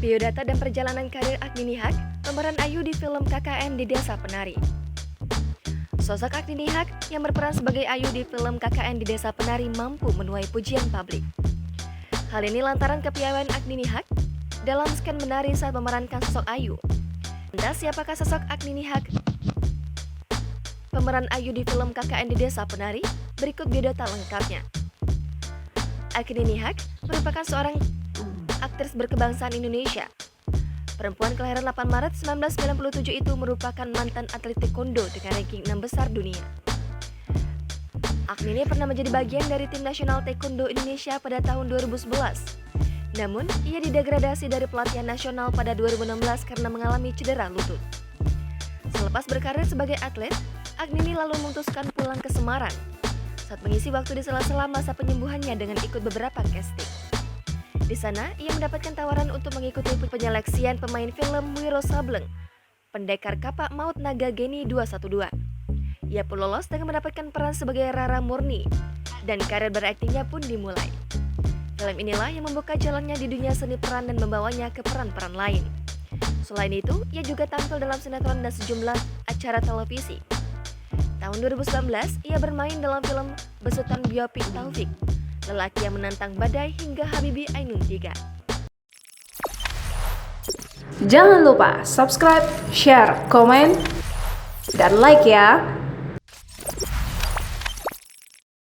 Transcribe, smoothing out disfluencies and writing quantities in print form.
Biodata dan perjalanan karir Agni Nihak, pemeran Ayu di film KKN di Desa Penari. Sosok Agni Nihak yang berperan sebagai Ayu di film KKN di Desa Penari mampu menuai pujian publik. Hal ini lantaran kepiawaian Agni Nihak dalam sken menari saat memerankan sosok Ayu. Lantas siapakah sosok Agni Nihak, pemeran Ayu di film KKN di Desa Penari? Berikut biodata lengkapnya. Agni Nihak merupakan seorang aktris berkebangsaan Indonesia. Perempuan kelahiran 8 Maret 1997 itu merupakan mantan atlet taekwondo dengan ranking 6 besar dunia. Agni ini pernah menjadi bagian dari tim nasional taekwondo Indonesia pada tahun 2011. Namun, ia didegradasi dari pelatihan nasional pada 2016 karena mengalami cedera lutut. Selepas berkarir sebagai atlet, Agni ini lalu memutuskan pulang ke Semarang saat mengisi waktu di sela-sela masa penyembuhannya dengan ikut beberapa casting. Di sana, ia mendapatkan tawaran untuk mengikuti penyeleksian pemain film Wiro Sableng, Pendekar Kapak Maut Naga Geni 212. Ia pun lolos dengan mendapatkan peran sebagai Rara Murni, dan karir beraktingnya pun dimulai. Film inilah yang membuka jalannya di dunia seni peran dan membawanya ke peran-peran lain. Selain itu, ia juga tampil dalam sinetron dan sejumlah acara televisi. Tahun 2019, ia bermain dalam film besutan biopik Taufik, Lelaki yang Menantang Badai hingga Habibie Ainun 3. Jangan lupa subscribe, share, komen, dan like ya.